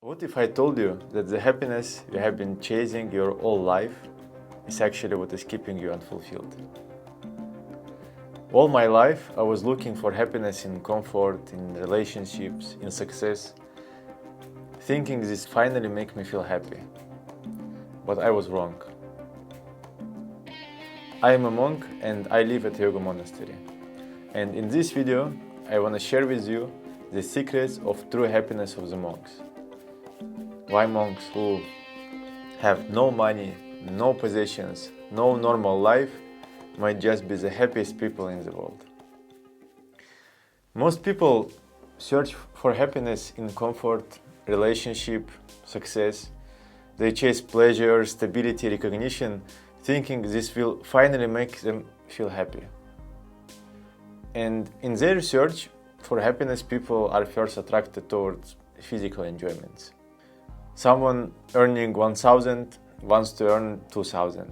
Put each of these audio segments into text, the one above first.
What if I told you that the happiness you have been chasing your whole life is actually what is keeping you unfulfilled? All my life, I was looking for happiness in comfort, in relationships, in success, thinking this finally make me feel happy. But I was wrong. I am a monk and I live at a yoga monastery. And in this video, I want to share with you the secrets of true happiness of the monks. Why monks who have no money, no possessions, no normal life might just be the happiest people in the world. Most people search for happiness in comfort, relationship, success. They chase pleasure, stability, recognition, thinking this will finally make them feel happy. And in their search for happiness, people are first attracted towards physical enjoyments. Someone earning 1,000 wants to earn 2,000.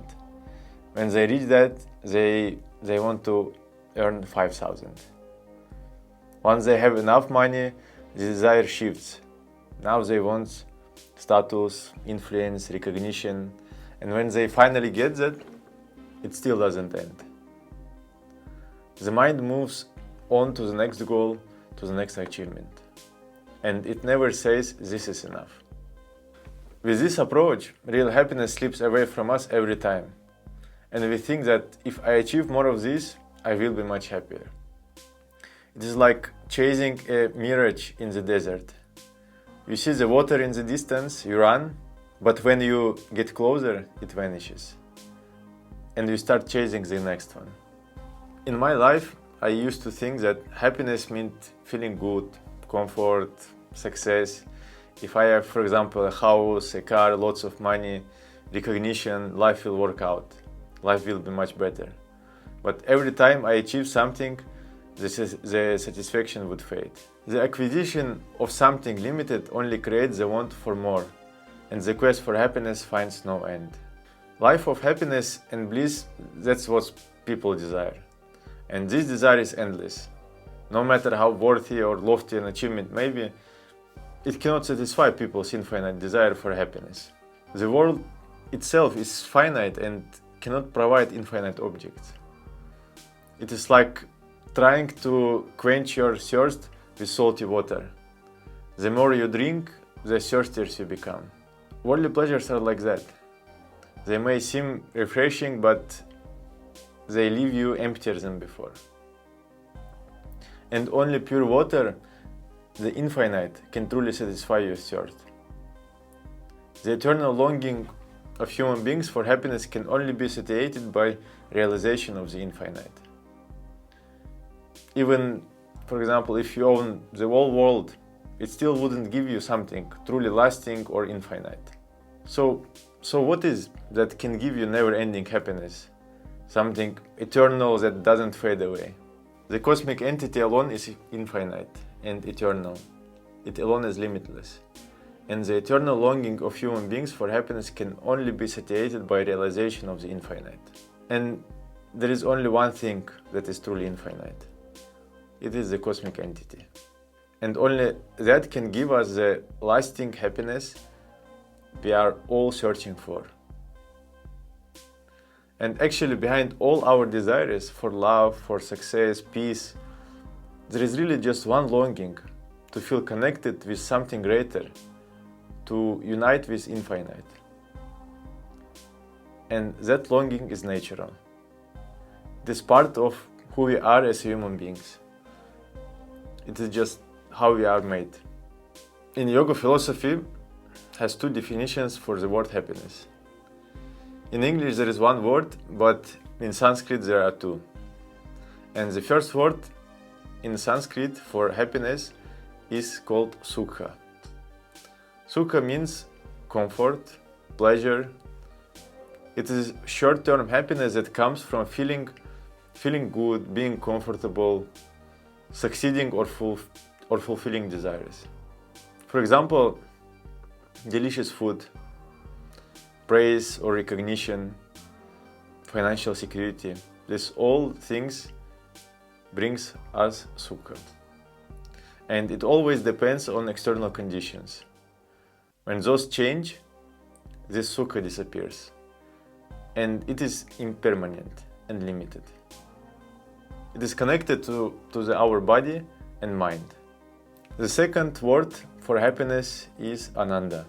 When they reach that, they want to earn 5,000. Once they have enough money, the desire shifts. Now they want status, influence, recognition, and when they finally get that, it still doesn't end. The mind moves on to the next goal, to the next achievement, and it never says this is enough. With this approach, real happiness slips away from us every time. And we think that if I achieve more of this, I will be much happier. It is like chasing a mirage in the desert. You see the water in the distance, you run, but when you get closer, it vanishes. And you start chasing the next one. In my life, I used to think that happiness meant feeling good, comfort, success. If I have, for example, a house, a car, lots of money, recognition, life will work out. Life will be much better. But every time I achieve something, the satisfaction would fade. The acquisition of something limited only creates the want for more, and the quest for happiness finds no end. Life of happiness and bliss, that's what people desire. And this desire is endless. No matter how worthy or lofty an achievement may be, it cannot satisfy people's infinite desire for happiness. The world itself is finite and cannot provide infinite objects. It is like trying to quench your thirst with salty water. The more you drink, the thirstier you become. Worldly pleasures are like that. They may seem refreshing, but they leave you emptier than before. And only pure water, the infinite, can truly satisfy your thirst. The eternal longing of human beings for happiness can only be satiated by realization of the infinite. Even, for example, if you own the whole world, it still wouldn't give you something truly lasting or infinite. So what is that can give you never-ending happiness? Something eternal that doesn't fade away. The cosmic entity alone is infinite and eternal. It alone is limitless. And the eternal longing of human beings for happiness can only be satiated by realization of the infinite. And there is only one thing that is truly infinite. It is the cosmic entity. And only that can give us the lasting happiness we are all searching for. And actually behind all our desires for love, for success, peace, there is really just one longing: to feel connected with something greater, to unite with infinite. And that longing is natural. It is part of who we are as human beings. It is just how we are made. In yoga philosophy has two definitions for the word happiness. In English there is one word, but in Sanskrit there are two. And the first word in Sanskrit for happiness is called sukha. Sukha means comfort, pleasure. It is short-term happiness that comes from feeling good, being comfortable, succeeding or fulfilling desires. For example, delicious food, praise or recognition, financial security. These all things brings us sukha. And it always depends on external conditions. When those change, this sukha disappears. And it is impermanent and limited. It is connected to our body and mind. The second word for happiness is Ananda.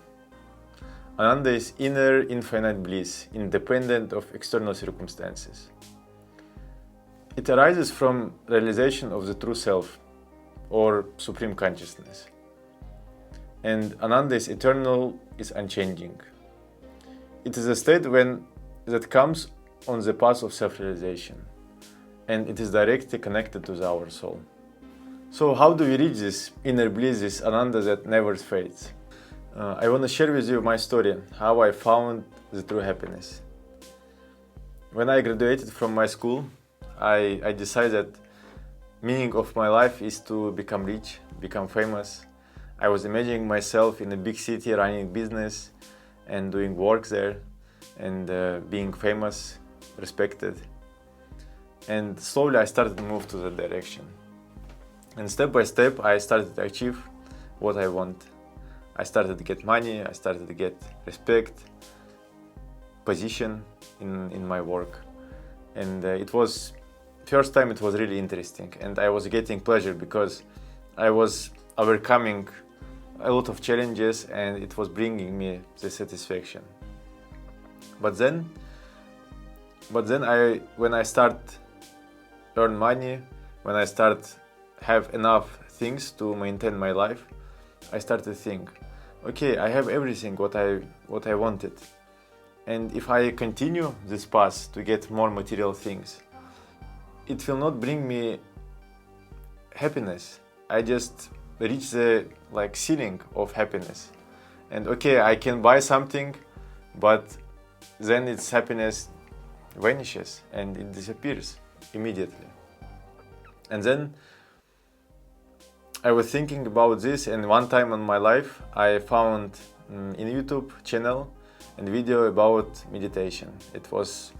Ananda is inner infinite bliss, independent of external circumstances. It arises from realization of the true self or supreme consciousness. And Ananda is eternal, is unchanging. It is a state that comes on the path of self-realization, and it is directly connected to our soul. So how do we reach this inner bliss, this Ananda that never fades? I want to share with you my story, how I found the true happiness. When I graduated from my school, I decided that meaning of my life is to become rich, become famous. I was imagining myself in a big city running business and doing work there and being famous, respected. And slowly I started to move to that direction. And step by step I started to achieve what I want. I started to get money, I started to get respect, position in my work. And first time it was really interesting, and I was getting pleasure because I was overcoming a lot of challenges and it was bringing me the satisfaction. But then when I start earn money, when I start have enough things to maintain my life, I start to think, okay, I have everything what I wanted, and if I continue this path to get more material things, it will not bring me happiness. I just reach the ceiling of happiness, and okay, I can buy something, but then its happiness vanishes and it disappears immediately. And then I was thinking about this, and one time in my life I found in YouTube channel a video about meditation. It was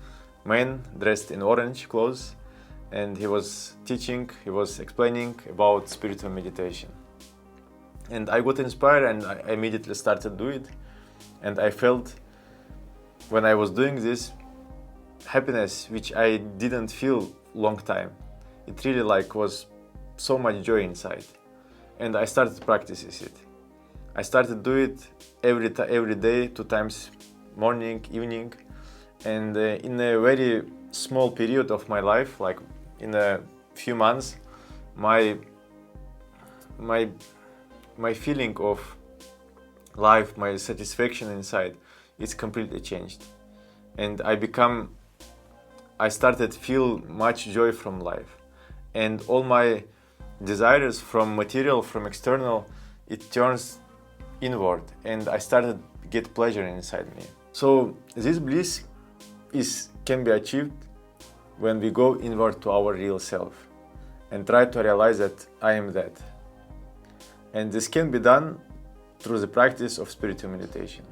man dressed in orange clothes, and he was explaining about spiritual meditation. And I got inspired and I immediately started to do it. And I felt when I was doing this happiness, which I didn't feel long time. It really was so much joy inside. And I started to practice it. I started to do it every day, 2 times, morning, evening. And in a very small period of my life, in a few months, my feeling of life, my satisfaction inside, is completely changed. And I started to feel much joy from life. And all my desires from material, from external, it turns inward, and I started to get pleasure inside me. So this bliss can be achieved when we go inward to our real self and try to realize that I am that. And this can be done through the practice of spiritual meditation.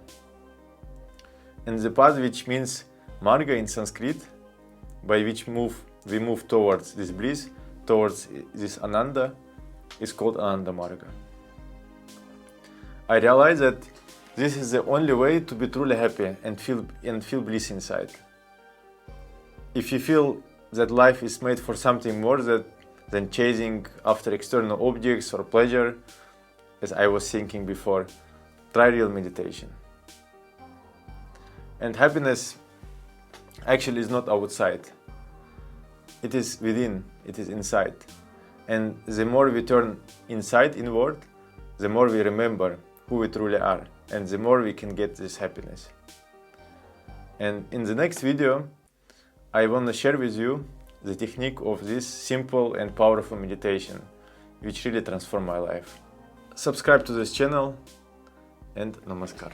And the path, which means Marga in Sanskrit, by which we move towards this bliss, towards this Ananda, is called Ananda Marga. I realized that this is the only way to be truly happy and feel bliss inside. If you feel that life is made for something more than chasing after external objects or pleasure, as I was thinking before, try real meditation. And happiness actually is not outside. It is within, it is inside. And the more we turn inward, the more we remember who we truly are, and the more we can get this happiness. And in the next video, I want to share with you the technique of this simple and powerful meditation, which really transformed my life. Subscribe to this channel, and namaskar.